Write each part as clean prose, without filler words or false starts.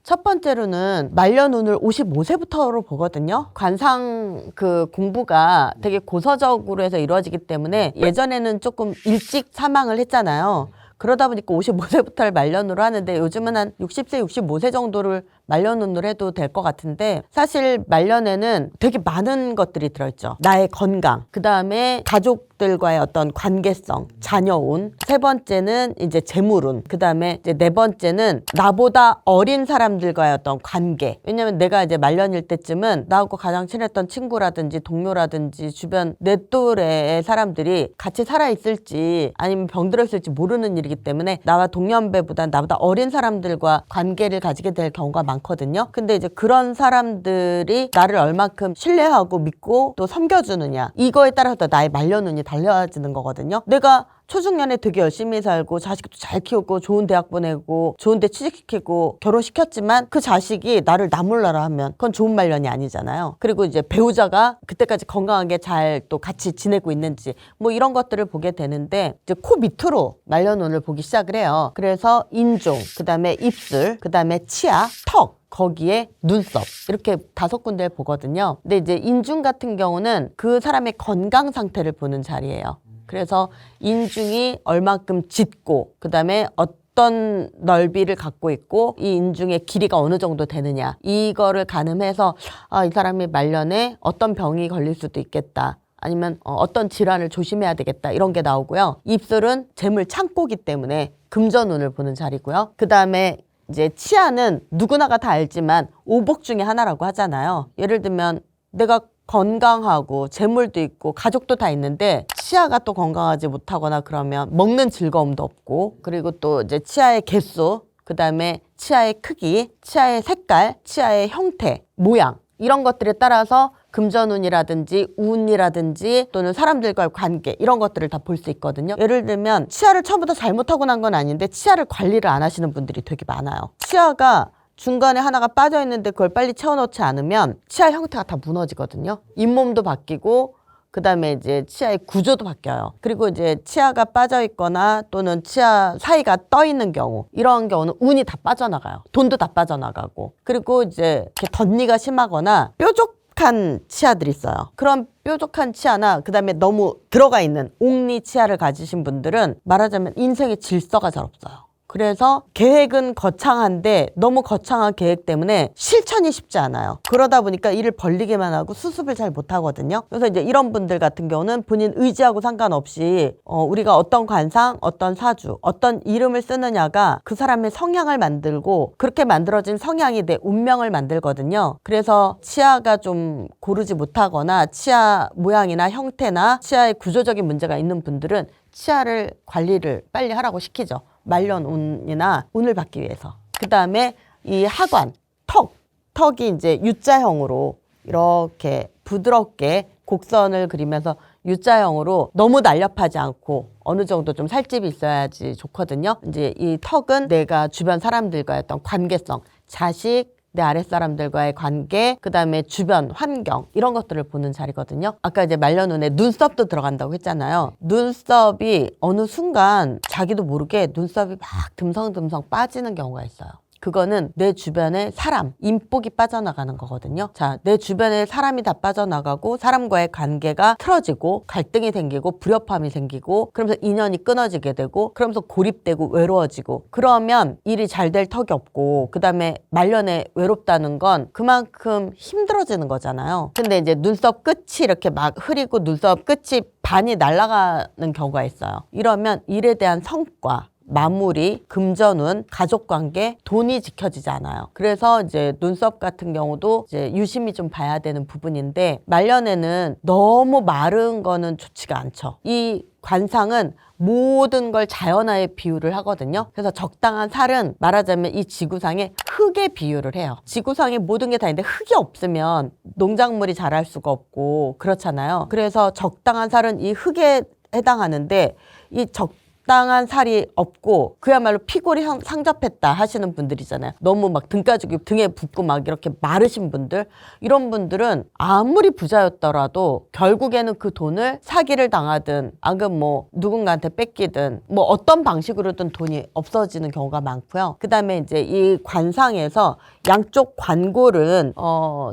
첫 번째로는 말년운을 55세부터로 보거든요. 관상 그 공부가 되게 고서적으로 해서 이루어지기 때문에 예전에는 조금 일찍 사망을 했잖아요. 그러다 보니까 55세부터를 말년으로 하는데 요즘은 한 60세, 65세 정도를 말년운으로 해도 될 것 같은데 사실 말년에는 되게 많은 것들이 들어있죠. 나의 건강, 그 다음에 가족들과의 어떤 관계성, 자녀운, 세 번째는 이제 재물운, 그 다음에 이제 네 번째는 나보다 어린 사람들과의 어떤 관계. 왜냐면 내가 이제 말년일 때쯤은 나하고 가장 친했던 친구라든지 동료라든지 주변 내 또래의 사람들이 같이 살아있을지 아니면 병들어 있을지 모르는 일이기 때문에 나와 동년배보다 나보다 어린 사람들과 관계를 가지게 될 경우가 많거든요. 근데 이제 그런 사람들이 나를 얼만큼 신뢰하고 믿고 또 섬겨주느냐, 이거에 따라서 나의 말년운이 달라지는 거거든요. 내가 초중년에 되게 열심히 살고 자식도 잘 키우고 좋은 대학 보내고 좋은 데 취직시키고 결혼시켰지만 그 자식이 나를 나몰라라 하면 그건 좋은 말년이 아니잖아요. 그리고 이제 배우자가 그때까지 건강하게 잘 또 같이 지내고 있는지 뭐 이런 것들을 보게 되는데 이제 코 밑으로 말년운을 보기 시작을 해요. 그래서 인중, 그 다음에 입술, 그 다음에 치아, 턱, 거기에 눈썹, 이렇게 5군데를 보거든요. 근데 이제 인중 같은 경우는 그 사람의 건강 상태를 보는 자리예요. 그래서 인중이 얼만큼 짙고 그 다음에 어떤 넓이를 갖고 있고 이 인중의 길이가 어느 정도 되느냐, 이거를 가늠해서 이 사람이 말년에 어떤 병이 걸릴 수도 있겠다, 아니면 어떤 질환을 조심해야 되겠다, 이런 게 나오고요. 입술은 재물 창고기 때문에 금전운을 보는 자리고요. 그 다음에 이제 치아는 누구나가 다 알지만 오복 중에 하나라고 하잖아요. 예를 들면 내가 건강하고 재물도 있고 가족도 다 있는데 치아가 또 건강하지 못하거나 그러면 먹는 즐거움도 없고, 그리고 또 이제 치아의 개수, 그 다음에 치아의 크기, 치아의 색깔, 치아의 형태, 모양, 이런 것들에 따라서 금전운이라든지 운이라든지 또는 사람들과의 관계, 이런 것들을 다 볼 수 있거든요. 예를 들면 치아를 처음부터 잘못하고 난 건 아닌데 치아를 관리를 안 하시는 분들이 되게 많아요. 치아가 중간에 하나가 빠져 있는데 그걸 빨리 채워놓지 않으면 치아 형태가 다 무너지거든요. 잇몸도 바뀌고 그 다음에 이제 치아의 구조도 바뀌어요. 그리고 이제 치아가 빠져 있거나 또는 치아 사이가 떠 있는 경우, 이런 경우는 운이 다 빠져나가요. 돈도 다 빠져나가고, 그리고 이제 이렇게 덧니가 심하거나 뾰족한 치아들이 있어요. 그런 뾰족한 치아나 그 다음에 너무 들어가 있는 옥리 치아를 가지신 분들은 말하자면 인생의 질서가 잘 없어요. 그래서 계획은 거창한데 너무 거창한 계획 때문에 실천이 쉽지 않아요. 그러다 보니까 일을 벌리게만 하고 수습을 잘 못하거든요. 그래서 이제 이런 분들 같은 경우는 본인 의지하고 상관없이 우리가 어떤 관상, 어떤 사주, 어떤 이름을 쓰느냐가 그 사람의 성향을 만들고 그렇게 만들어진 성향이 내 운명을 만들거든요. 그래서 치아가 좀 고르지 못하거나 치아 모양이나 형태나 치아의 구조적인 문제가 있는 분들은 치아를 관리를 빨리 하라고 시키죠. 말년운이나 운을 받기 위해서. 그 다음에 이 하관, 턱이 이제 U자형으로 이렇게 부드럽게 곡선을 그리면서 U자형으로 너무 날렵하지 않고 어느 정도 좀 살집이 있어야지 좋거든요. 이제 이 턱은 내가 주변 사람들과의 어떤 관계성, 자식, 내 아랫사람들과의 관계, 그 다음에 주변 환경, 이런 것들을 보는 자리거든요. 아까 이제 말년운에 눈썹도 들어간다고 했잖아요. 눈썹이 어느 순간 자기도 모르게 눈썹이 막 듬성듬성 빠지는 경우가 있어요. 그거는 내 주변에 사람, 인복이 빠져나가는 거거든요. 자, 내 주변에 사람이 다 빠져나가고 사람과의 관계가 틀어지고 갈등이 생기고 불협화음이 생기고 그러면서 인연이 끊어지게 되고 그러면서 고립되고 외로워지고, 그러면 일이 잘 될 턱이 없고 그 다음에 말년에 외롭다는 건 그만큼 힘들어지는 거잖아요. 근데 이제 눈썹 끝이 이렇게 막 흐리고 눈썹 끝이 반이 날아가는 경우가 있어요. 이러면 일에 대한 성과, 마무리, 금전운, 가족관계, 돈이 지켜지지 않아요. 그래서 이제 눈썹 같은 경우도 이제 유심히 좀 봐야 되는 부분인데 말년에는 너무 마른 거는 좋지가 않죠. 이 관상은 모든 걸 자연화에 비유를 하거든요. 그래서 적당한 살은 말하자면 이 지구상에 흙에 비유를 해요. 지구상에 모든 게 다 있는데 흙이 없으면 농작물이 자랄 수가 없고 그렇잖아요. 그래서 적당한 살은 이 흙에 해당하는데 이 적당한 살이 없고 그야말로 피골이 상접했다 하시는 분들이잖아요. 너무 막 등가죽이 등에 붙고 막 이렇게 마르신 분들, 이런 분들은 아무리 부자였더라도 결국에는 그 돈을 사기를 당하든 아니면 뭐 누군가한테 뺏기든 뭐 어떤 방식으로든 돈이 없어지는 경우가 많고요. 그 다음에 이제 이 관상에서 양쪽 관골은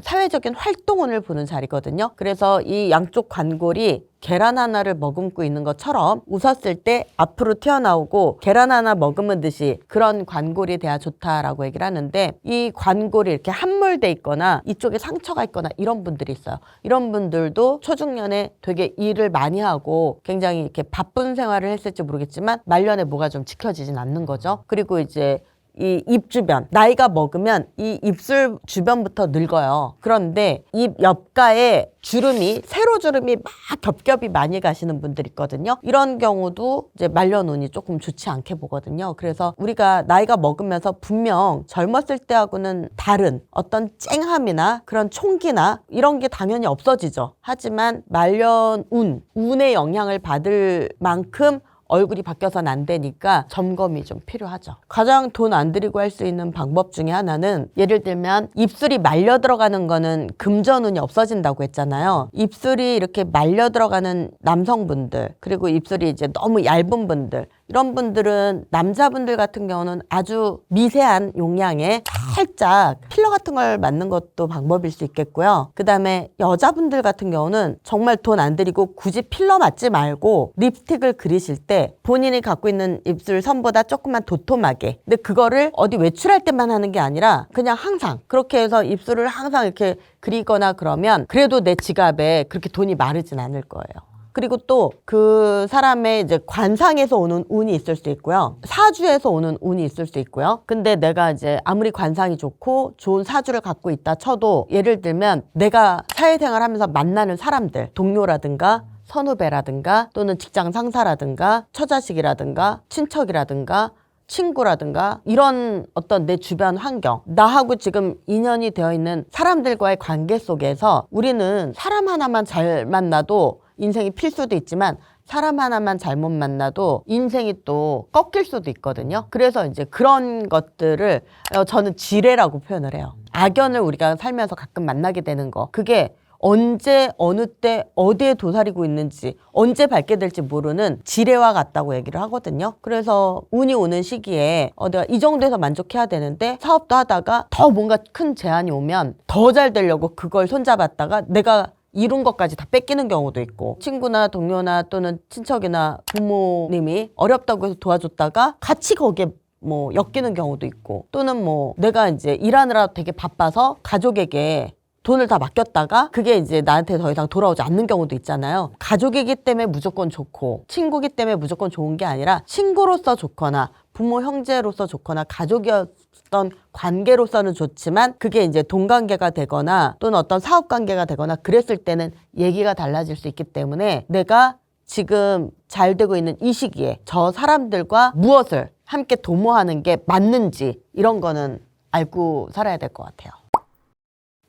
사회적인 활동운을 보는 자리거든요. 그래서 이 양쪽 관골이 계란 하나를 머금고 있는 것처럼 웃었을 때 앞으로 튀어나오고 계란 하나 머금은 듯이 그런 관골이 돼야 좋다라고 얘기를 하는데, 이 관골이 이렇게 함몰돼 있거나 이쪽에 상처가 있거나 이런 분들이 있어요. 이런 분들도 초중년에 되게 일을 많이 하고 굉장히 이렇게 바쁜 생활을 했을지 모르겠지만 말년에 뭐가 좀 지켜지진 않는 거죠. 그리고 이제 이 입 주변, 나이가 먹으면 이 입술 주변부터 늙어요. 그런데 입 옆가에 주름이, 세로 주름이 막 겹겹이 많이 가시는 분들 있거든요. 이런 경우도 이제 말년운이 조금 좋지 않게 보거든요. 그래서 우리가 나이가 먹으면서 분명 젊었을 때하고는 다른 어떤 쨍함이나 그런 총기나 이런 게 당연히 없어지죠. 하지만 말년운, 운의 영향을 받을 만큼 얼굴이 바뀌어서는 안 되니까 점검이 좀 필요하죠. 가장 돈 안 들이고 할 수 있는 방법 중에 하나는, 예를 들면 입술이 말려 들어가는 거는 금전운이 없어진다고 했잖아요. 입술이 이렇게 말려 들어가는 남성분들, 그리고 입술이 이제 너무 얇은 분들, 이런 분들은, 남자분들 같은 경우는 아주 미세한 용량의 살짝 필러 같은 걸 맞는 것도 방법일 수 있겠고요. 그 다음에 여자분들 같은 경우는 정말 돈 안 들이고 굳이 필러 맞지 말고 립스틱을 그리실 때 본인이 갖고 있는 입술 선보다 조금만 도톰하게, 근데 그거를 어디 외출할 때만 하는 게 아니라 그냥 항상 그렇게 해서 입술을 항상 이렇게 그리거나 그러면 그래도 내 지갑에 그렇게 돈이 마르진 않을 거예요. 그리고 또 그 사람의 이제 관상에서 오는 운이 있을 수 있고요. 사주에서 오는 운이 있을 수 있고요. 근데 내가 이제 아무리 관상이 좋고 좋은 사주를 갖고 있다 쳐도, 예를 들면 내가 사회생활 하면서 만나는 사람들, 동료라든가 선후배라든가 또는 직장 상사라든가 처자식이라든가 친척이라든가 친구라든가 이런 어떤 내 주변 환경, 나하고 지금 인연이 되어 있는 사람들과의 관계 속에서 우리는 사람 하나만 잘 만나도 인생이 필 수도 있지만 사람 하나만 잘못 만나도 인생이 또 꺾일 수도 있거든요. 그래서 이제 그런 것들을 저는 지뢰라고 표현을 해요. 악연을 우리가 살면서 가끔 만나게 되는 거, 그게 언제 어느 때 어디에 도사리고 있는지 언제 밝게 될지 모르는 지뢰와 같다고 얘기를 하거든요. 그래서 운이 오는 시기에 내가 이 정도에서 만족해야 되는데 사업도 하다가 더 뭔가 큰 제한이 오면 더 잘 되려고 그걸 손잡았다가 내가 이룬 것까지 다 뺏기는 경우도 있고, 친구나 동료나 또는 친척이나 부모님이 어렵다고 해서 도와줬다가 같이 거기에 뭐 엮이는 경우도 있고, 또는 뭐 내가 이제 일하느라 되게 바빠서 가족에게 돈을 다 맡겼다가 그게 이제 나한테 더 이상 돌아오지 않는 경우도 있잖아요. 가족이기 때문에 무조건 좋고 친구기 때문에 무조건 좋은 게 아니라, 친구로서 좋거나 부모 형제로서 좋거나 가족이었던 관계로서는 좋지만 그게 이제 돈 관계가 되거나 또는 어떤 사업 관계가 되거나 그랬을 때는 얘기가 달라질 수 있기 때문에, 내가 지금 잘 되고 있는 이 시기에 저 사람들과 무엇을 함께 도모하는 게 맞는지 이런 거는 알고 살아야 될 것 같아요.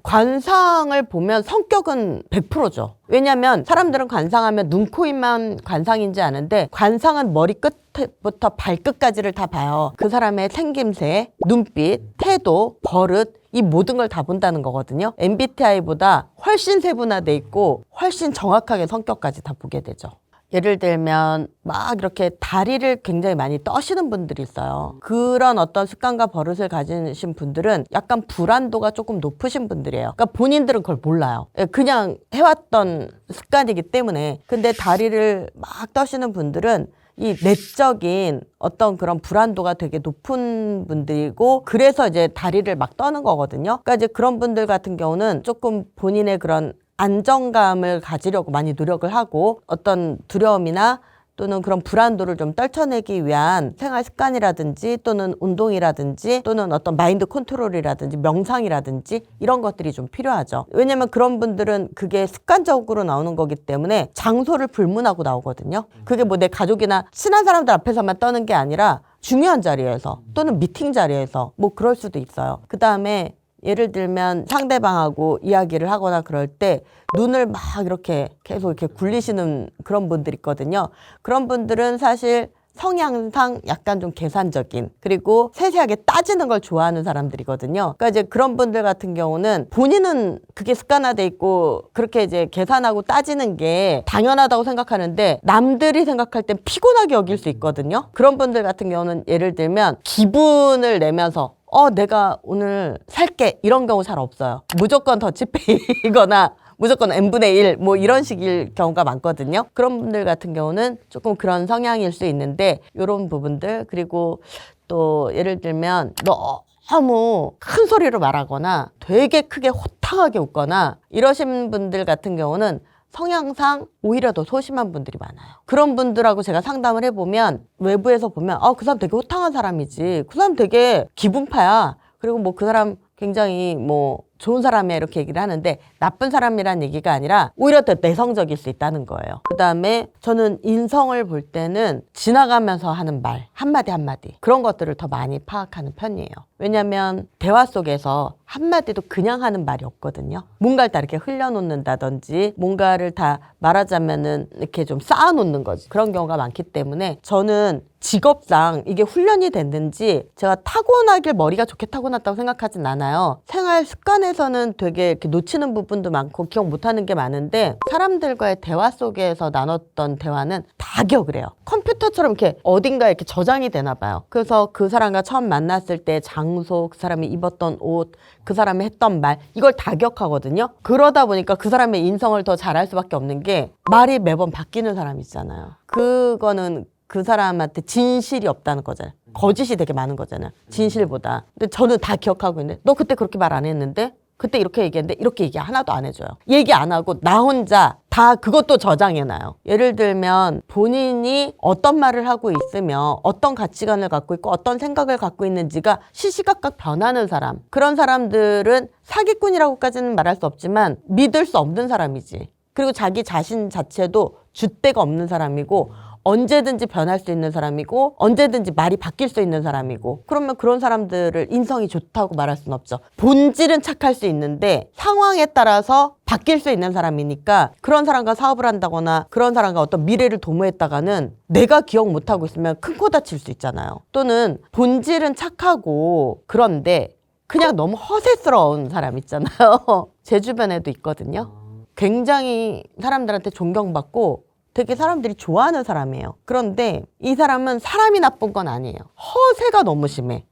관상을 보면 성격은 100%죠. 왜냐하면 사람들은 관상하면 눈, 코, 입만 관상인지 아는데, 관상은 머리끝부터 발끝까지를 다 봐요. 그 사람의 생김새, 눈빛, 태도, 버릇, 이 모든 걸 다 본다는 거거든요. MBTI보다 훨씬 세분화돼 있고 훨씬 정확하게 성격까지 다 보게 되죠. 예를 들면 막 이렇게 다리를 굉장히 많이 떠시는 분들이 있어요. 그런 어떤 습관과 버릇을 가지신 분들은 약간 불안도가 조금 높으신 분들이에요. 그러니까 본인들은 그걸 몰라요. 그냥 해왔던 습관이기 때문에. 근데 다리를 막 떠시는 분들은 이 내적인 어떤 그런 불안도가 되게 높은 분들이고, 그래서 이제 다리를 막 떠는 거거든요. 그러니까 이제 그런 분들 같은 경우는 조금 본인의 그런 안정감을 가지려고 많이 노력을 하고, 어떤 두려움이나 또는 그런 불안도를 좀 떨쳐내기 위한 생활 습관이라든지 또는 운동이라든지 또는 어떤 마인드 컨트롤이라든지 명상이라든지 이런 것들이 좀 필요하죠. 왜냐면 그런 분들은 그게 습관적으로 나오는 거기 때문에 장소를 불문하고 나오거든요. 그게 뭐 내 가족이나 친한 사람들 앞에서만 떠는 게 아니라 중요한 자리에서 또는 미팅 자리에서 뭐 그럴 수도 있어요. 그 다음에 예를 들면 상대방하고 이야기를 하거나 그럴 때 눈을 막 이렇게 계속 이렇게 굴리시는 그런 분들 있거든요. 그런 분들은 사실 성향상 약간 좀 계산적인, 그리고 세세하게 따지는 걸 좋아하는 사람들이거든요. 그러니까 이제 그런 분들 같은 경우는 본인은 그게 습관화돼 있고 그렇게 이제 계산하고 따지는 게 당연하다고 생각하는데 남들이 생각할 땐 피곤하게 여길 수 있거든요. 그런 분들 같은 경우는 예를 들면 기분을 내면서 내가 오늘 살게 이런 경우 잘 없어요. 무조건 더치페이거나 무조건 n분의 1 뭐 이런 식일 경우가 많거든요. 그런 분들 같은 경우는 조금 그런 성향일 수 있는데 이런 부분들, 그리고 또 예를 들면 너무 큰 소리로 말하거나 되게 크게 호탕하게 웃거나 이러신 분들 같은 경우는 성향상 오히려 더 소심한 분들이 많아요. 그런 분들하고 제가 상담을 해보면 외부에서 보면 그 사람 되게 호탕한 사람이지, 그 사람 되게 기분파야, 그리고 뭐 그 사람 굉장히 뭐 좋은 사람이야 이렇게 얘기를 하는데 나쁜 사람이란 얘기가 아니라 오히려 더 내성적일 수 있다는 거예요. 그 다음에 저는 인성을 볼 때는 지나가면서 하는 말 한마디 한마디 그런 것들을 더 많이 파악하는 편이에요. 왜냐하면 대화 속에서 한마디도 그냥 하는 말이 없거든요. 뭔가를 다 이렇게 흘려놓는다든지 뭔가를 다 말하자면은 이렇게 좀 쌓아놓는 거지. 그런 경우가 많기 때문에 저는 직업상 이게 훈련이 됐는지 제가 타고나길 머리가 좋게 타고났다고 생각하진 않아요. 생활 습관에서는 되게 이렇게 놓치는 부분도 많고 기억 못하는 게 많은데 사람들과의 대화 속에서 나눴던 대화는 다 기억을 해요. 컴퓨터처럼 이렇게 어딘가에 이렇게 저장이 되나 봐요. 그래서 그 사람과 처음 만났을 때 장소, 그 사람이 입었던 옷, 그 사람이 했던 말 이걸 다 기억하거든요. 그러다 보니까 그 사람의 인성을 더 잘할 수밖에 없는 게 말이 매번 바뀌는 사람이 있잖아요. 그거는 그 사람한테 진실이 없다는 거잖아요. 거짓이 되게 많은 거잖아요. 진실보다. 근데 저는 다 기억하고 있는데 너 그때 그렇게 말 안 했는데? 그때 이렇게 얘기했는데 이렇게 얘기 하나도 안 해줘요. 얘기 안 하고 나 혼자 다 그것도 저장해놔요. 예를 들면 본인이 어떤 말을 하고 있으며 어떤 가치관을 갖고 있고 어떤 생각을 갖고 있는지가 시시각각 변하는 사람. 그런 사람들은 사기꾼이라고까지는 말할 수 없지만 믿을 수 없는 사람이지. 그리고 자기 자신 자체도 줏대가 없는 사람이고 언제든지 변할 수 있는 사람이고 언제든지 말이 바뀔 수 있는 사람이고 그러면 그런 사람들을 인성이 좋다고 말할 수는 없죠. 본질은 착할 수 있는데 상황에 따라서 바뀔 수 있는 사람이니까 그런 사람과 사업을 한다거나 그런 사람과 어떤 미래를 도모했다가는 내가 기억 못하고 있으면 큰 코 다칠 수 있잖아요. 또는 본질은 착하고 그런데 그냥 너무 허세스러운 사람 있잖아요. 제 주변에도 있거든요. 굉장히 사람들한테 존경받고 되게 사람들이 좋아하는 사람이에요. 그런데 이 사람은 사람이 나쁜 건 아니에요. 허세가 너무 심해.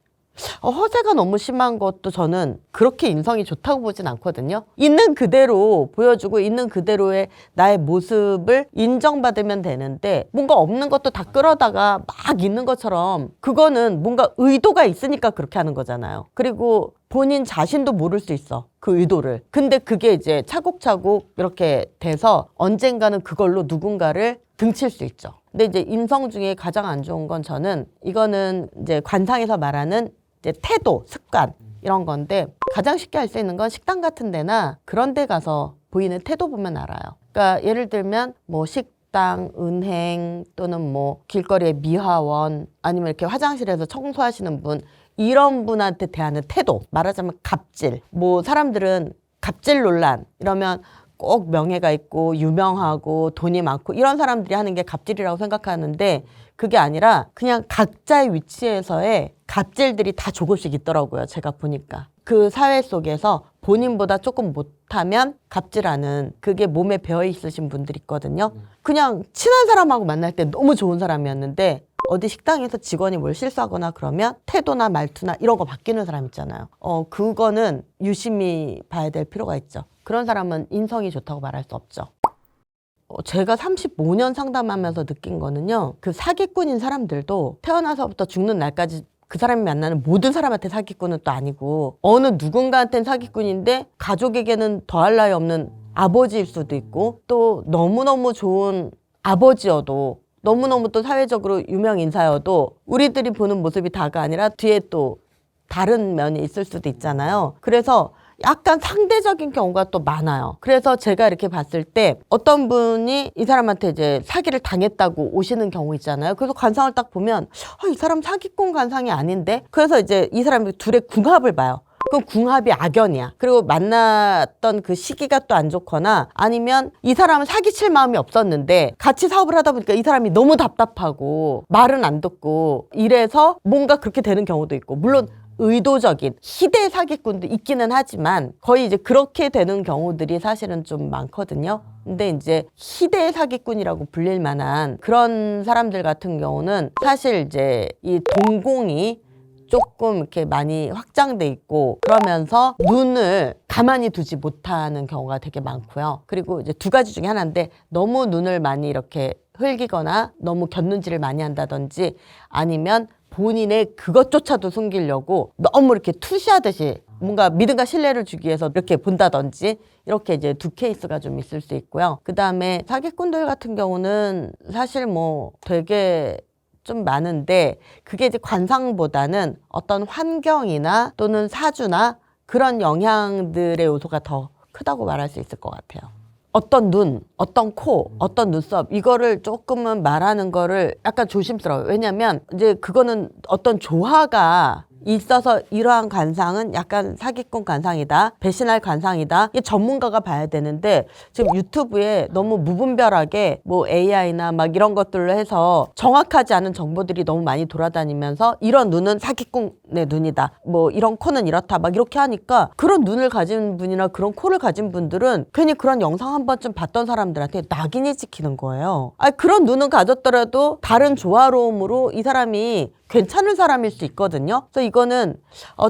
허세가 너무 심한 것도 저는 그렇게 인성이 좋다고 보진 않거든요. 있는 그대로 보여주고 있는 그대로의 나의 모습을 인정받으면 되는데 뭔가 없는 것도 다 끌어다가 막 있는 것처럼 그거는 뭔가 의도가 있으니까 그렇게 하는 거잖아요. 그리고 본인 자신도 모를 수 있어. 그 의도를. 근데 그게 이제 차곡차곡 이렇게 돼서 언젠가는 그걸로 누군가를 등칠 수 있죠. 근데 이제 인성 중에 가장 안 좋은 건 저는 이거는 이제 관상에서 말하는 이제 태도, 습관 이런 건데 가장 쉽게 알 수 있는 건 식당 같은 데나 그런 데 가서 보이는 태도 보면 알아요. 그러니까 예를 들면 뭐 식당, 은행 또는 뭐 길거리의 미화원 아니면 이렇게 화장실에서 청소하시는 분 이런 분한테 대하는 태도, 말하자면 갑질. 뭐 사람들은 갑질 논란 이러면 꼭 명예가 있고 유명하고 돈이 많고 이런 사람들이 하는 게 갑질이라고 생각하는데 그게 아니라 그냥 각자의 위치에서의 갑질들이 다 조금씩 있더라고요. 제가 보니까. 그 사회 속에서 본인보다 조금 못하면 갑질하는 그게 몸에 배어 있으신 분들이 있거든요. 그냥 친한 사람하고 만날 때 너무 좋은 사람이었는데 어디 식당에서 직원이 뭘 실수하거나 그러면 태도나 말투나 이런 거 바뀌는 사람 있잖아요. 그거는 유심히 봐야 될 필요가 있죠. 그런 사람은 인성이 좋다고 말할 수 없죠. 제가 35년 상담하면서 느낀 거는요. 그 사기꾼인 사람들도 태어나서부터 죽는 날까지 그 사람이 만나는 모든 사람한테 사기꾼은 또 아니고 어느 누군가한테는 사기꾼인데 가족에게는 더할 나위 없는 아버지일 수도 있고 또 너무너무 좋은 아버지여도 너무너무 또 사회적으로 유명 인사여도 우리들이 보는 모습이 다가 아니라 뒤에 또 다른 면이 있을 수도 있잖아요. 그래서 약간 상대적인 경우가 또 많아요. 그래서 제가 이렇게 봤을 때 어떤 분이 이 사람한테 이제 사기를 당했다고 오시는 경우 있잖아요. 그래서 관상을 딱 보면 이 사람 사기꾼 관상이 아닌데? 그래서 이제 이 사람이 둘의 궁합을 봐요. 그럼 궁합이 악연이야. 그리고 만났던 그 시기가 또 안 좋거나 아니면 이 사람은 사기칠 마음이 없었는데 같이 사업을 하다 보니까 이 사람이 너무 답답하고 말은 안 듣고 이래서 뭔가 그렇게 되는 경우도 있고, 물론 의도적인 희대 사기꾼도 있기는 하지만 거의 이제 그렇게 되는 경우들이 사실은 좀 많거든요. 근데 이제 희대 사기꾼이라고 불릴 만한 그런 사람들 같은 경우는 사실 이제 이 동공이 조금 이렇게 많이 확장돼 있고, 그러면서 눈을 가만히 두지 못하는 경우가 되게 많고요. 그리고 이제 두 가지 중에 하나인데, 너무 눈을 많이 이렇게 흘기거나 너무 곁눈질을 많이 한다든지, 아니면 본인의 그것조차도 숨기려고 너무 이렇게 투시하듯이 뭔가 믿음과 신뢰를 주기 위해서 이렇게 본다든지, 이렇게 이제 두 케이스가 좀 있을 수 있고요. 그 다음에 사기꾼들 같은 경우는 사실 뭐 되게 좀 많은데, 그게 이제 관상보다는 어떤 환경이나 또는 사주나 그런 영향들의 요소가 더 크다고 말할 수 있을 것 같아요. 어떤 눈, 어떤 코, 어떤 눈썹, 이거를 조금은 말하는 거를 약간 조심스러워요. 왜냐면 이제 그거는 어떤 조화가 있어서 이러한 관상은 약간 사기꾼 관상이다, 배신할 관상이다, 이게 전문가가 봐야 되는데, 지금 유튜브에 너무 무분별하게 뭐 AI나 막 이런 것들로 해서 정확하지 않은 정보들이 너무 많이 돌아다니면서 이런 눈은 사기꾼의 눈이다, 뭐 이런 코는 이렇다, 막 이렇게 하니까 그런 눈을 가진 분이나 그런 코를 가진 분들은 괜히 그런 영상 한 번쯤 봤던 사람들한테 낙인이 찍히는 거예요. 아니, 그런 눈은 가졌더라도 다른 조화로움으로 이 사람이 괜찮은 사람일 수 있거든요. 그래서 이거는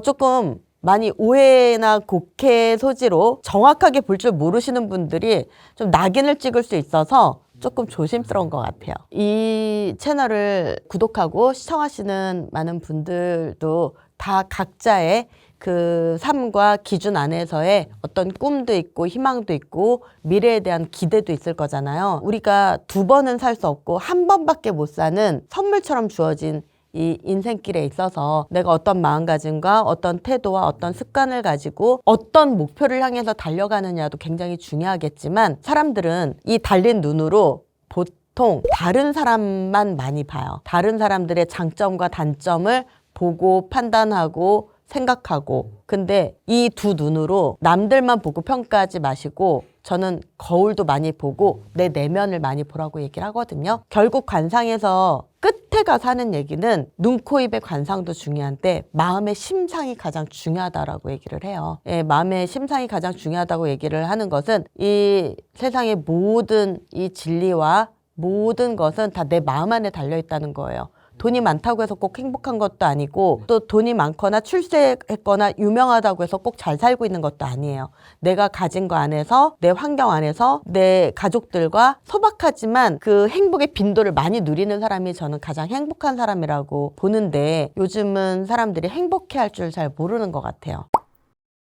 조금 많이 오해나 곡해 소지로 정확하게 볼 줄 모르시는 분들이 좀 낙인을 찍을 수 있어서 조금 조심스러운 것 같아요. 이 채널을 구독하고 시청하시는 많은 분들도 다 각자의 그 삶과 기준 안에서의 어떤 꿈도 있고 희망도 있고 미래에 대한 기대도 있을 거잖아요. 우리가 두 번은 살 수 없고 한 번밖에 못 사는 선물처럼 주어진 이 인생길에 있어서 내가 어떤 마음가짐과 어떤 태도와 어떤 습관을 가지고 어떤 목표를 향해서 달려가느냐도 굉장히 중요하겠지만, 사람들은 이 달린 눈으로 보통 다른 사람만 많이 봐요. 다른 사람들의 장점과 단점을 보고 판단하고 생각하고. 근데 이 두 눈으로 남들만 보고 평가하지 마시고, 저는 거울도 많이 보고 내 내면을 많이 보라고 얘기를 하거든요. 결국 관상에서 끝에 가서 하는 얘기는 눈, 코, 입의 관상도 중요한데 마음의 심상이 가장 중요하다라고 얘기를 해요. 예, 마음의 심상이 가장 중요하다고 얘기를 하는 것은 이 세상의 모든 이 진리와 모든 것은 다 내 마음 안에 달려있다는 거예요. 돈이 많다고 해서 꼭 행복한 것도 아니고, 또 돈이 많거나 출세했거나 유명하다고 해서 꼭 잘 살고 있는 것도 아니에요. 내가 가진 거 안에서, 내 환경 안에서 내 가족들과 소박하지만 그 행복의 빈도를 많이 누리는 사람이 저는 가장 행복한 사람이라고 보는데, 요즘은 사람들이 행복해할 줄 잘 모르는 것 같아요.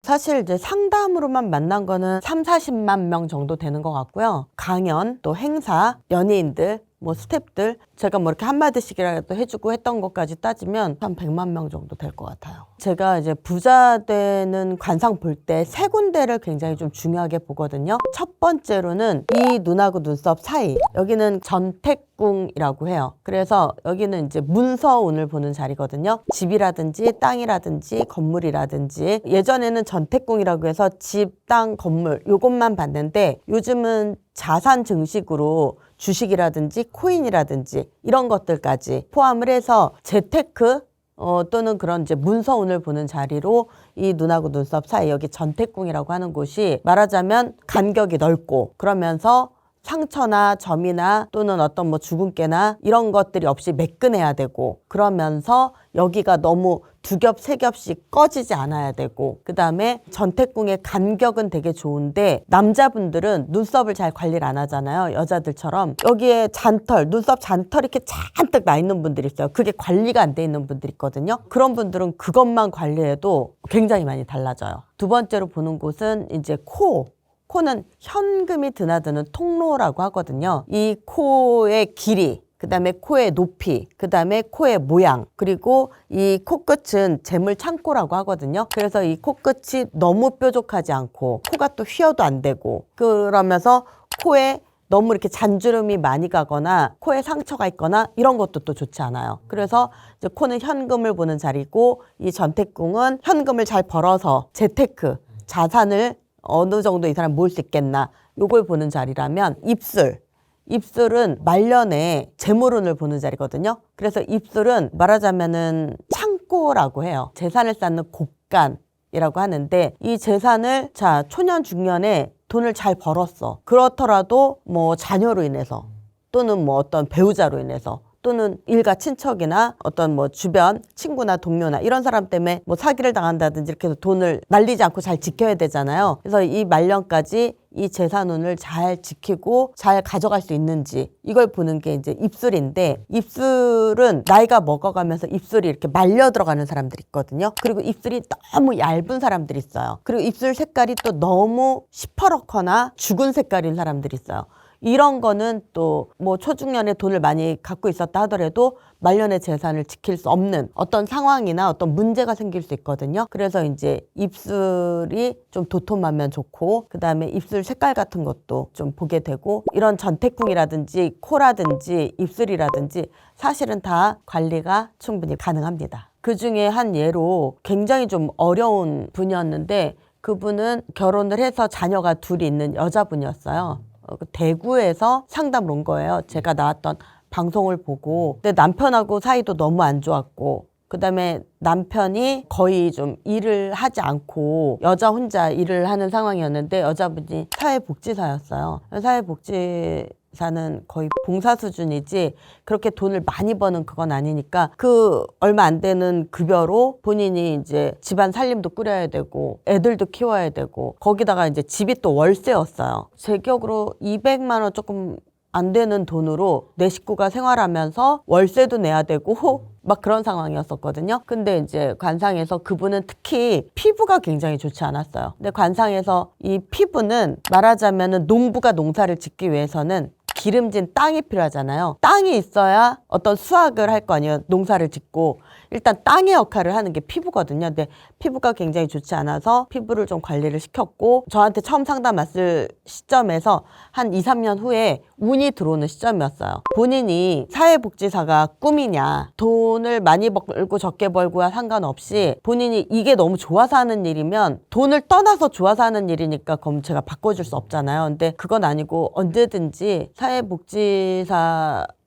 사실 이제 상담으로만 만난 거는 3-40만 명 정도 되는 것 같고요. 강연, 또 행사, 연예인들, 뭐 스태프들, 제가 뭐 이렇게 한마디씩이라도 해주고 했던 것까지 따지면 한 100만 명 정도 될 것 같아요. 제가 이제 부자 되는 관상 볼 때 세 군데를 굉장히 좀 중요하게 보거든요. 첫 번째로는 이 눈하고 눈썹 사이, 여기는 전택궁이라고 해요. 그래서 여기는 이제 문서운을 보는 자리거든요. 집이라든지 땅이라든지 건물이라든지, 예전에는 전택궁이라고 해서 집, 땅, 건물 요것만 봤는데, 요즘은 자산 증식으로 주식이라든지 코인이라든지 이런 것들까지 포함을 해서 재테크 또는 그런 이제 문서운을 보는 자리로 이 눈하고 눈썹 사이, 여기 전택궁이라고 하는 곳이 말하자면 간격이 넓고, 그러면서 상처나 점이나 또는 어떤 뭐 주근깨나 이런 것들이 없이 매끈해야 되고, 그러면서 여기가 너무 두 겹, 세 겹씩 꺼지지 않아야 되고, 그 다음에 전택궁의 간격은 되게 좋은데 남자분들은 눈썹을 잘 관리를 안 하잖아요. 여자들처럼 여기에 잔털, 눈썹 잔털 이렇게 잔뜩 나 있는 분들이 있어요. 그게 관리가 안 돼 있는 분들이 있거든요. 그런 분들은 그것만 관리해도 굉장히 많이 달라져요. 두 번째로 보는 곳은 이제 코. 코는 현금이 드나드는 통로라고 하거든요. 이 코의 길이, 그 다음에 코의 높이, 그 다음에 코의 모양, 그리고 이 코끝은 재물 창고라고 하거든요. 그래서 이 코끝이 너무 뾰족하지 않고 코가 또 휘어도 안 되고, 그러면서 코에 너무 이렇게 잔주름이 많이 가거나 코에 상처가 있거나 이런 것도 또 좋지 않아요. 그래서 이제 코는 현금을 보는 자리고 이 전태궁은 현금을 잘 벌어서 재테크, 자산을 어느 정도 이 사람 모을 수 있겠나 요걸 보는 자리라면 입술은 말년에 재물운을 보는 자리거든요. 그래서 입술은 말하자면은 창고라고 해요. 재산을 쌓는 곳간이라고 하는데 이 재산을 자 초년 중년에 돈을 잘 벌었어. 그렇더라도 뭐 자녀로 인해서 또는 뭐 어떤 배우자로 인해서 또는 일가 친척이나 어떤 뭐 주변 친구나 동료나 이런 사람 때문에 뭐 사기를 당한다든지 이렇게 해서 돈을 날리지 않고 잘 지켜야 되잖아요. 그래서 이 말년까지 이 재산운을 잘 지키고 잘 가져갈 수 있는지 이걸 보는 게 이제 입술인데 입술은 나이가 먹어가면서 입술이 이렇게 말려 들어가는 사람들이 있거든요. 그리고 입술이 너무 얇은 사람들이 있어요. 그리고 입술 색깔이 또 너무 시퍼렇거나 죽은 색깔인 사람들이 있어요. 이런 거는 또 뭐 초중년에 돈을 많이 갖고 있었다 하더라도 말년의 재산을 지킬 수 없는 어떤 상황이나 어떤 문제가 생길 수 있거든요. 그래서 이제 입술이 좀 도톰하면 좋고 그다음에 입술 색깔 같은 것도 좀 보게 되고 이런 전태궁이라든지 코라든지 입술이라든지 사실은 다 관리가 충분히 가능합니다. 그중에 한 예로 굉장히 좀 어려운 분이었는데 그분은 결혼을 해서 자녀가 둘이 있는 여자분이었어요. 대구에서 상담을 온 거예요. 제가 나왔던 방송을 보고. 근데 남편하고 사이도 너무 안 좋았고 그다음에 남편이 거의 좀 일을 하지 않고 여자 혼자 일을 하는 상황이었는데 여자분이 사회복지사였어요. 사회복지사는 거의 봉사 수준이지 그렇게 돈을 많이 버는 그건 아니니까 그 얼마 안 되는 급여로 본인이 이제 집안 살림도 꾸려야 되고 애들도 키워야 되고 거기다가 이제 집이 또 월세였어요. 제 기억으로 200만 원 조금 안 되는 돈으로 내 식구가 생활하면서 월세도 내야 되고 막 그런 상황이었었거든요. 근데 이제 관상에서 그분은 특히 피부가 굉장히 좋지 않았어요. 근데 관상에서 이 피부는 말하자면은 농부가 농사를 짓기 위해서는 기름진 땅이 필요하잖아요. 땅이 있어야 어떤 수확을 할 거 아니에요. 농사를 짓고 일단 땅의 역할을 하는 게 피부거든요. 근데 피부가 굉장히 좋지 않아서 피부를 좀 관리를 시켰고 저한테 처음 상담 왔을 시점에서 한 2, 3년 후에 운이 들어오는 시점이었어요. 본인이 사회복지사가 꿈이냐 돈을 많이 벌고 적게 벌고야 상관없이 본인이 이게 너무 좋아서 하는 일이면 돈을 떠나서 좋아서 하는 일이니까 그럼 제가 바꿔줄 수 없잖아요. 근데 그건 아니고 언제든지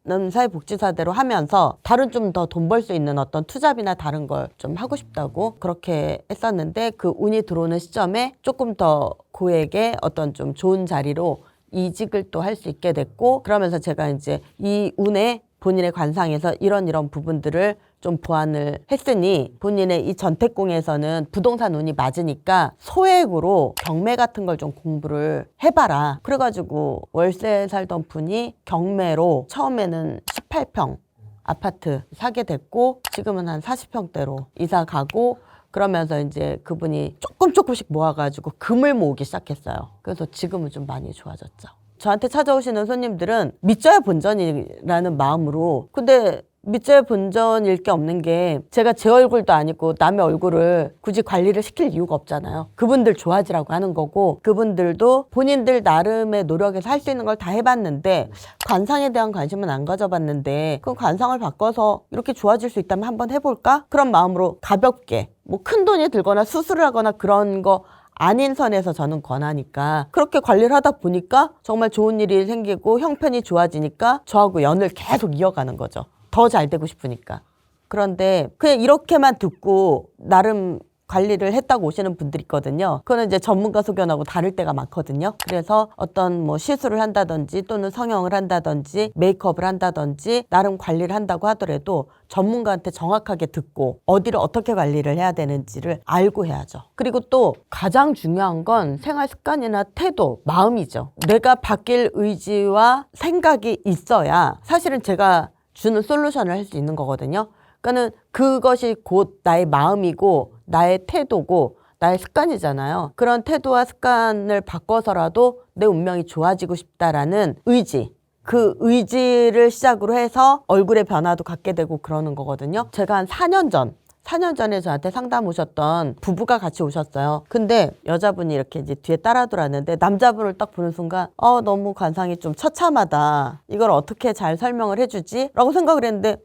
사회복지사대로 하면서 다른 좀 더 돈 벌 수 있는 어떤 투잡이나 다른 걸 좀 하고 싶다고 그렇게 했었는데 그 운이 들어오는 시점에 조금 더 고액의 어떤 좀 좋은 자리로 이직을 또 할 수 있게 됐고 그러면서 제가 이제 이 운에 본인의 관상에서 이런 부분들을 좀 보완을 했으니 본인의 이 전태궁에서는 부동산 운이 맞으니까 소액으로 경매 같은 걸 좀 공부를 해봐라. 그래가지고 월세 살던 분이 경매로 처음에는 18평 아파트 사게 됐고 지금은 한 40평대로 이사 가고 그러면서 이제 그분이 조금씩 모아가지고 금을 모으기 시작했어요. 그래서 지금은 좀 많이 좋아졌죠. 저한테 찾아오시는 손님들은 믿져야 본전이라는 마음으로 근데 믿져야 본전일 게 없는 게 제가 제 얼굴도 아니고 남의 얼굴을 굳이 관리를 시킬 이유가 없잖아요. 그분들 좋아지라고 하는 거고 그분들도 본인들 나름의 노력에서 할 수 있는 걸 다 해봤는데 관상에 대한 관심은 안 가져봤는데 그 관상을 바꿔서 이렇게 좋아질 수 있다면 한번 해볼까? 그런 마음으로 가볍게 뭐 큰 돈이 들거나 수술을 하거나 그런 거 아닌 선에서 저는 권하니까 그렇게 관리를 하다 보니까 정말 좋은 일이 생기고 형편이 좋아지니까 저하고 연을 계속 이어가는 거죠. 더 잘 되고 싶으니까. 그런데 그냥 이렇게만 듣고 나름 관리를 했다고 오시는 분들이 있거든요. 그거는 이제 전문가 소견하고 다를 때가 많거든요. 그래서 어떤 뭐 시술을 한다든지 또는 성형을 한다든지 메이크업을 한다든지 나름 관리를 한다고 하더라도 전문가한테 정확하게 듣고 어디를 어떻게 관리를 해야 되는지를 알고 해야죠. 그리고 또 가장 중요한 건 생활 습관이나 태도, 마음이죠. 내가 바뀔 의지와 생각이 있어야 사실은 제가 주는 솔루션을 할 수 있는 거거든요. 그러니까는 그것이 곧 나의 마음이고 나의 태도고 나의 습관이잖아요. 그런 태도와 습관을 바꿔서라도 내 운명이 좋아지고 싶다라는 의지, 그 의지를 시작으로 해서 얼굴의 변화도 갖게 되고 그러는 거거든요. 제가 한 4년 전 4년 전에 저한테 상담 오셨던 부부가 같이 오셨어요. 근데 여자분이 이렇게 이제 뒤에 따라 들어왔는데 남자분을 딱 보는 순간 너무 관상이 좀 처참하다. 이걸 어떻게 잘 설명을 해주지? 라고 생각을 했는데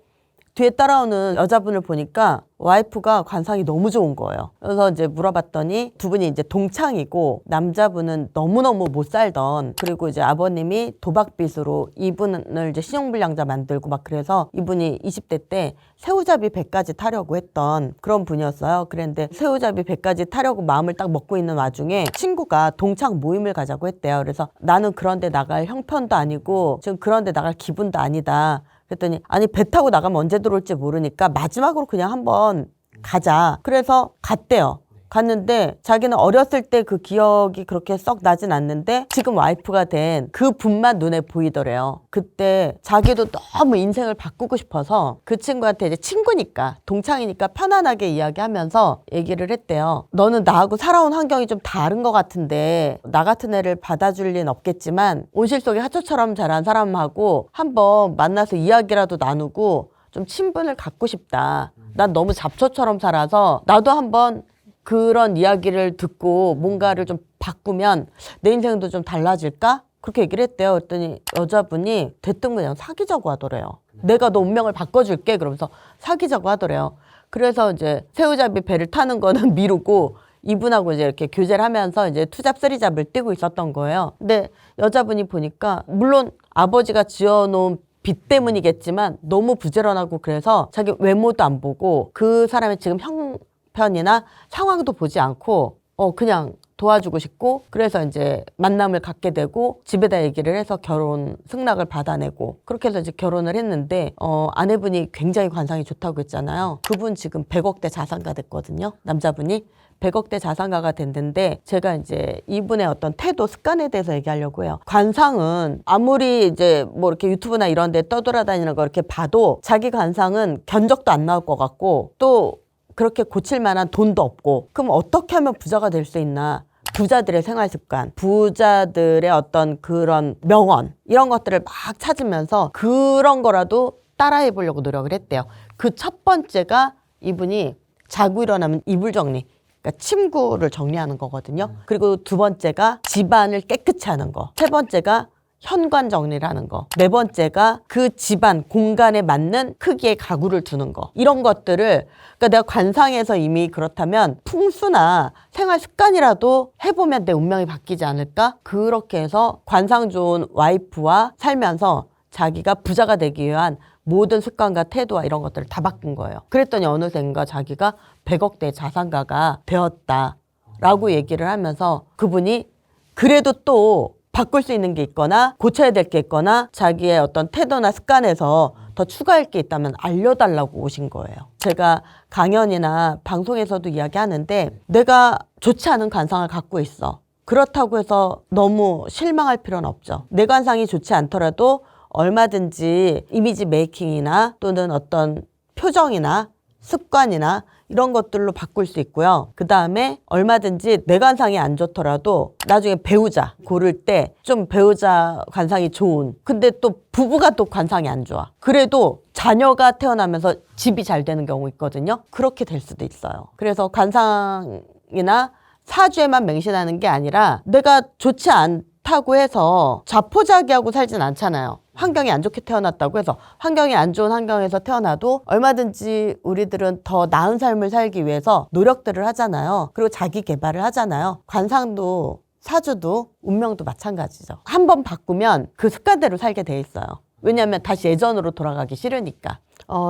뒤에 따라오는 여자분을 보니까 와이프가 관상이 너무 좋은 거예요. 그래서 이제 물어봤더니 두 분이 이제 동창이고 남자분은 너무너무 못 살던, 그리고 이제 아버님이 도박빚으로 이분을 이제 신용불량자 만들고 막 그래서 이분이 20대 때 새우잡이 배까지 타려고 했던 그런 분이었어요. 그런데 새우잡이 배까지 타려고 마음을 딱 먹고 있는 와중에 친구가 동창 모임을 가자고 했대요. 그래서 나는 그런데 나갈 형편도 아니고 지금 그런데 나갈 기분도 아니다. 그랬더니 아니 배 타고 나가면 언제 들어올지 모르니까 마지막으로 그냥 한번 가자. 그래서 갔대요. 갔는데 자기는 어렸을 때 그 기억이 그렇게 썩 나진 않는데 지금 와이프가 된 그 분만 눈에 보이더래요. 그때 자기도 너무 인생을 바꾸고 싶어서 그 친구한테 이제 친구니까 동창이니까 편안하게 이야기하면서 얘기를 했대요. 너는 나하고 살아온 환경이 좀 다른 것 같은데 나 같은 애를 받아줄 리는 없겠지만 온실 속에 하초처럼 자란 사람하고 한번 만나서 이야기라도 나누고 좀 친분을 갖고 싶다. 난 너무 잡초처럼 살아서 나도 한번 그런 이야기를 듣고 뭔가를 좀 바꾸면 내 인생도 좀 달라질까? 그렇게 얘기를 했대요. 그랬더니 여자분이 대뜸 그냥 사귀자고 하더래요. 내가 너 운명을 바꿔줄게. 그러면서 사귀자고 하더래요. 그래서 이제 새우잡이 배를 타는 거는 미루고 이분하고 이제 이렇게 교제를 하면서 이제 투잡 쓰리잡을 뛰고 있었던 거예요. 근데 여자분이 보니까 물론 아버지가 지어놓은 빚 때문이겠지만 너무 부지런하고 그래서 자기 외모도 안 보고 그 사람의 지금 형편이나 상황도 보지 않고 그냥 도와주고 싶고 그래서 이제 만남을 갖게 되고 집에다 얘기를 해서 결혼 승낙을 받아내고 그렇게 해서 이제 결혼을 했는데 아내분이 굉장히 관상이 좋다고 했잖아요. 그분 지금 100억대 자산가 됐거든요. 남자분이 100억대 자산가가 됐는데 제가 이제 이분의 어떤 태도, 습관에 대해서 얘기하려고 해요. 관상은 아무리 이제 뭐 이렇게 유튜브나 이런 데 떠돌아다니는 거 이렇게 봐도 자기 관상은 견적도 안 나올 것 같고 또 그렇게 고칠 만한 돈도 없고 그럼 어떻게 하면 부자가 될 수 있나? 부자들의 생활 습관, 부자들의 어떤 그런 명언 이런 것들을 막 찾으면서 그런 거라도 따라해 보려고 노력을 했대요. 그 첫 번째가 이분이 자고 일어나면 이불 정리, 그러니까 침구를 정리하는 거거든요. 그리고 두 번째가 집안을 깨끗이 하는 거. 세 번째가 현관 정리를 하는 거. 네 번째가 그 집안 공간에 맞는 크기의 가구를 두는 거. 이런 것들을 그러니까 내가 관상에서 이미 그렇다면 풍수나 생활 습관이라도 해보면 내 운명이 바뀌지 않을까? 그렇게 해서 관상 좋은 와이프와 살면서 자기가 부자가 되기 위한 모든 습관과 태도와 이런 것들을 다 바꾼 거예요. 그랬더니 어느샌가 자기가 100억대 자산가가 되었다라고 얘기를 하면서 그분이 그래도 또 바꿀 수 있는 게 있거나 고쳐야 될 게 있거나 자기의 어떤 태도나 습관에서 더 추가할 게 있다면 알려달라고 오신 거예요. 제가 강연이나 방송에서도 이야기하는데 내가 좋지 않은 관상을 갖고 있어. 그렇다고 해서 너무 실망할 필요는 없죠. 내 관상이 좋지 않더라도 얼마든지 이미지 메이킹이나 또는 어떤 표정이나 습관이나 이런 것들로 바꿀 수 있고요. 그 다음에 얼마든지 내 관상이 안 좋더라도 나중에 배우자 고를 때 좀 배우자 관상이 좋은 근데 또 부부가 또 관상이 안 좋아. 그래도 자녀가 태어나면서 집이 잘 되는 경우 있거든요. 그렇게 될 수도 있어요. 그래서 관상이나 사주에만 맹신하는 게 아니라 내가 좋지 않다고 해서 자포자기하고 살진 않잖아요. 환경이 안 좋게 태어났다고 해서 환경이 안 좋은 환경에서 태어나도 얼마든지 우리들은 더 나은 삶을 살기 위해서 노력들을 하잖아요. 그리고 자기 개발을 하잖아요. 관상도 사주도 운명도 마찬가지죠. 한번 바꾸면 그 습관대로 살게 돼 있어요. 왜냐하면 다시 예전으로 돌아가기 싫으니까.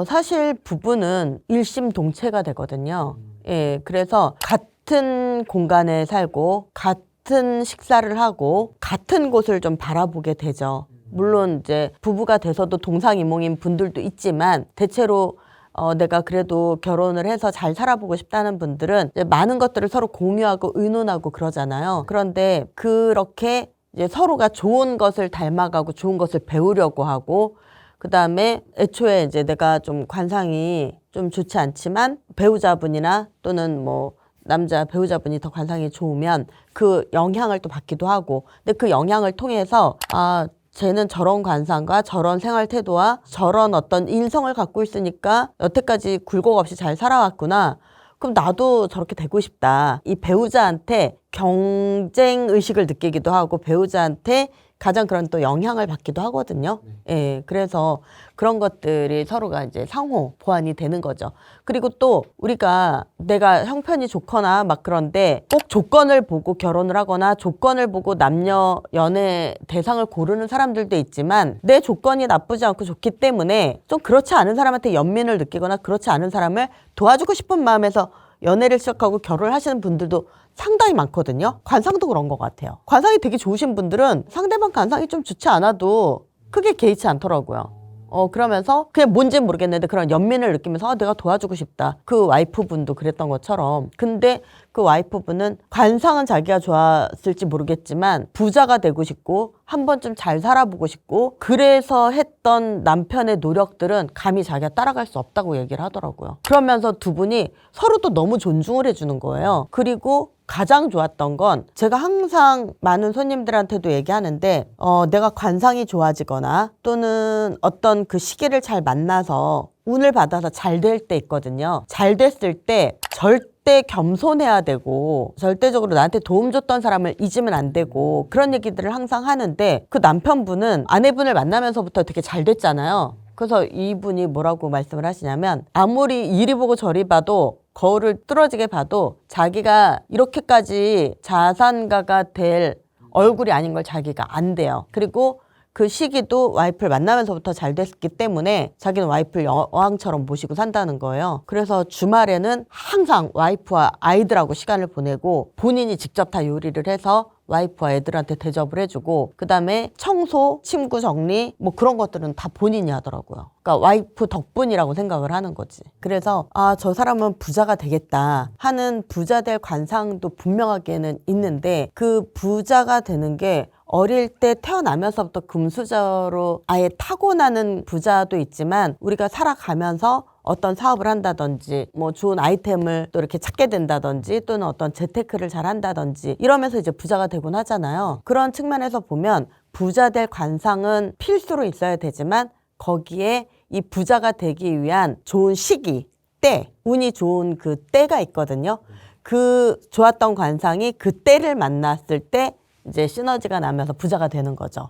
사실 부부는 일심동체가 되거든요. 예, 그래서 같은 공간에 살고 같은 식사를 하고 같은 곳을 좀 바라보게 되죠. 물론 이제 부부가 돼서도 동상이몽인 분들도 있지만 대체로 내가 그래도 결혼을 해서 잘 살아보고 싶다는 분들은 이제 많은 것들을 서로 공유하고 의논하고 그러잖아요. 그런데 그렇게 이제 서로가 좋은 것을 닮아가고 좋은 것을 배우려고 하고 그 다음에 애초에 이제 내가 좀 관상이 좀 좋지 않지만 배우자분이나 또는 뭐 남자 배우자분이 더 관상이 좋으면 그 영향을 또 받기도 하고 근데 그 영향을 통해서 쟤는 저런 관상과 저런 생활 태도와 저런 어떤 인성을 갖고 있으니까 여태까지 굴곡 없이 잘 살아왔구나. 그럼 나도 저렇게 되고 싶다. 이 배우자한테 경쟁 의식을 느끼기도 하고 배우자한테 가장 그런 또 영향을 받기도 하거든요. 예, 그래서 그런 것들이 서로가 이제 상호 보완이 되는 거죠. 그리고 또 우리가 내가 형편이 좋거나 막 그런데 꼭 조건을 보고 결혼을 하거나 조건을 보고 남녀 연애 대상을 고르는 사람들도 있지만 내 조건이 나쁘지 않고 좋기 때문에 좀 그렇지 않은 사람한테 연민을 느끼거나 그렇지 않은 사람을 도와주고 싶은 마음에서 연애를 시작하고 결혼을 하시는 분들도 상당히 많거든요. 관상도 그런 것 같아요. 관상이 되게 좋으신 분들은 상대방 관상이 좀 좋지 않아도 크게 개의치 않더라고요. 그러면서 그냥 뭔지는 모르겠는데 그런 연민을 느끼면서 내가 도와주고 싶다. 그 와이프분도 그랬던 것처럼. 근데 그 와이프분은 관상은 자기가 좋았을지 모르겠지만 부자가 되고 싶고 한 번쯤 잘 살아보고 싶고 그래서 했던 남편의 노력들은 감히 자기가 따라갈 수 없다고 얘기를 하더라고요. 그러면서 두 분이 서로 또 너무 존중을 해주는 거예요. 그리고 가장 좋았던 건 제가 항상 많은 손님들한테도 얘기하는데 내가 관상이 좋아지거나 또는 어떤 그 시기를 잘 만나서 운을 받아서 잘 될 때 있거든요. 잘 됐을 때 절대 겸손해야 되고 절대적으로 나한테 도움 줬던 사람을 잊으면 안 되고 그런 얘기들을 항상 하는데 그 남편분은 아내분을 만나면서부터 되게 잘 됐잖아요. 그래서 이분이 뭐라고 말씀을 하시냐면 아무리 이리 보고 저리 봐도 거울을 뚫어지게 봐도 자기가 이렇게까지 자산가가 될 얼굴이 아닌 걸 자기가 안 돼요. 그리고 그 시기도 와이프를 만나면서부터 잘 됐기 때문에 자기는 와이프를 여왕처럼 모시고 산다는 거예요. 그래서 주말에는 항상 와이프와 아이들하고 시간을 보내고 본인이 직접 다 요리를 해서 와이프와 애들한테 대접을 해주고 그다음에 청소, 침구 정리 뭐 그런 것들은 다 본인이 하더라고요. 그러니까 와이프 덕분이라고 생각을 하는 거지. 그래서 저 사람은 부자가 되겠다 하는 부자 될 관상도 분명하게는 있는데 그 부자가 되는 게 어릴 때 태어나면서부터 금수저로 아예 타고나는 부자도 있지만 우리가 살아가면서 어떤 사업을 한다든지 뭐 좋은 아이템을 또 이렇게 찾게 된다든지 또는 어떤 재테크를 잘 한다든지 이러면서 이제 부자가 되곤 하잖아요. 그런 측면에서 보면 부자 될 관상은 필수로 있어야 되지만 거기에 이 부자가 되기 위한 좋은 시기, 때, 운이 좋은 그 때가 있거든요. 그 좋았던 관상이 그 때를 만났을 때 이제 시너지가 나면서 부자가 되는 거죠.